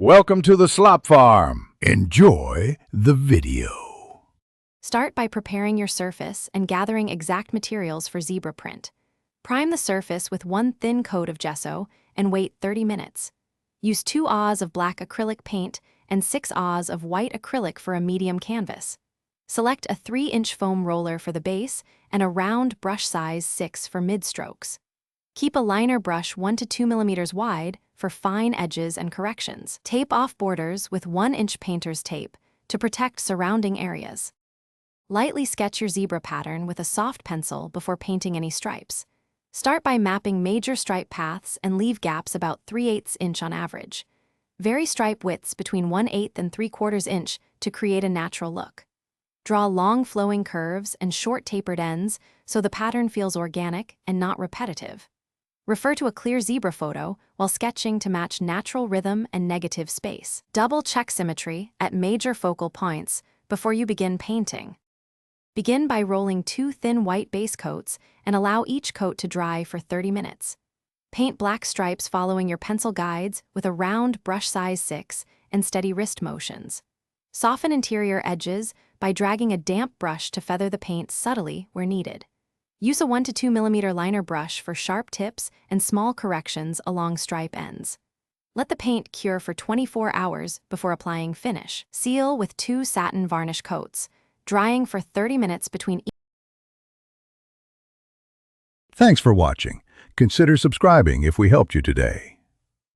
Welcome to the Slop Farm. Enjoy the video. Start by preparing your surface and gathering exact materials for zebra print. Prime the surface with one thin coat of gesso and wait 30 minutes. Use 2 Ahs of black acrylic paint and 6 Ahs of white acrylic for a medium canvas. Select a 3-inch foam roller for the base and a round brush size 6 for mid-strokes. Keep a liner brush 1 to 2 millimeters wide for fine edges and corrections. Tape off borders with 1-inch painter's tape to protect surrounding areas. Lightly sketch your zebra pattern with a soft pencil before painting any stripes. Start by mapping major stripe paths and leave gaps about 3/8 inch on average. Vary stripe widths between 1/8 and 3/4 inch to create a natural look. Draw long flowing curves and short tapered ends so the pattern feels organic and not repetitive. Refer to a clear zebra photo while sketching to match natural rhythm and negative space. Double check symmetry at major focal points before you begin painting. Begin by rolling 2 thin white base coats and allow each coat to dry for 30 minutes. Paint black stripes following your pencil guides with a round brush size 6 and steady wrist motions. Soften interior edges by dragging a damp brush to feather the paint subtly where needed. Use a 1 to 2 millimeter liner brush for sharp tips and small corrections along stripe ends. Let the paint cure for 24 hours before applying finish. Seal with 2 satin varnish coats, drying for 30 minutes between each. Thanks for watching. Consider subscribing if we helped you today.